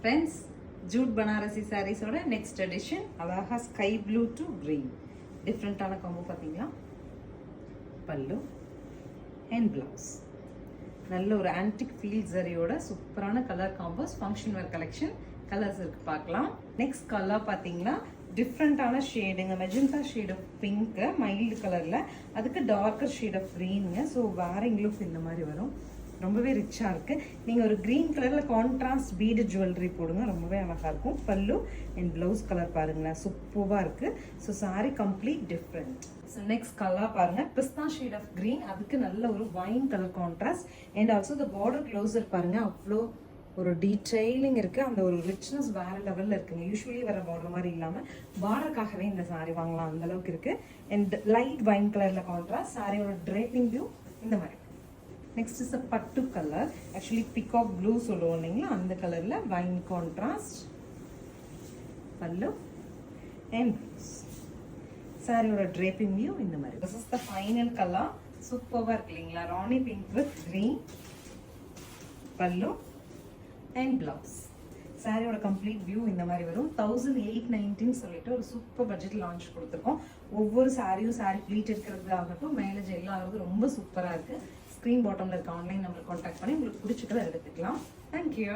Friends, jute Banarasi sarees oda next edition alaha sky blue to green different ana combo pathina pallu and blouse நல்ல ஒரு antique feel zariyoda சூப்பரான colour combos function wear collection colours இருக்கு பார்க்கலாம். Next colour பாத்தீங்கன்னா டிஃப்ரெண்டான ஷேடுங்க, magenta shade of pink mild கலர்ல, அதுக்கு டார்க்கர் ஷேட் ஆஃப் கிரீனுங்க. ஸோ வேரிங் லுக் இந்த மாதிரி வரும், ரொம்பவே ரிச்சாக இருக்குது. நீங்கள் ஒரு க்ரீன் கலரில் கான்ட்ராஸ்ட் பீடு ஜுவல்லரி போடுங்க, ரொம்பவே அழகாக இருக்கும். பல்லு அண்ட் ப்ளவுஸ் கலர் பாருங்களேன், சூப்பராக இருக்குது. So saree complete different. So next colour பாருங்கள், பிஸ்தா ஷேட் ஆஃப் க்ரீன், அதுக்கு நல்ல ஒரு wine colour contrast and also the border closer பாருங்கள், அவ்வளோ ஒரு டீட்டெயிலிங் இருக்குது. அந்த ஒரு ரிச்னஸ் வேறு லெவலில் இருக்குங்க. யூஸ்வலி வர பார்டர் மாதிரி இல்லாமல் பார்டருக்காகவே இந்த சாரி வாங்கலாம், அந்தளவுக்கு இருக்குது. அண்ட் லைட் வைன் கலரில் கான்ட்ராஸ்ட், சாரியோட ட்ரேப்பிங் வியூ இந்த மாதிரி. நெக்ஸ்ட் இஸ் அ பட்டு கலர், ஆக்சுவலி பிகாக் ப்ளூ சொல்லுவோம் இல்லைங்களா, அந்த கலரில் வைன் கான்ட்ராஸ்ட் பல்லு அண்ட் சாரியோட ட்ரேப்பிங் வியூ இந்த மாதிரி. This is the final colour, சூப்பராக இருக்கு இல்லைங்களா, ராணி பிங்க் வித் க்ரீன் பல்லு அண்ட் பிளவுஸ். சாரியோட கம்ப்ளீட் வியூ இந்த மாதிரி வரும். 1890 சொல்லிட்டு ஒரு சூப்பர் பட்ஜெட் லான்ச் கொடுத்துருக்கோம். ஒவ்வொரு சாரியும் சாரி ப்ளீட் எடுக்கிறது ஆகட்டும், மேலே ஜெல் ஆகிறது ரொம்ப சூப்பராக இருக்குது. ஸ்க்ரீன் பாட்டமில் இருக்க ஆன்லைன் நம்பர் கான்டாக்ட் பண்ணி உங்களுக்கு பிடிச்சிக்கிறத எடுத்துக்கலாம். தேங்க்யூ.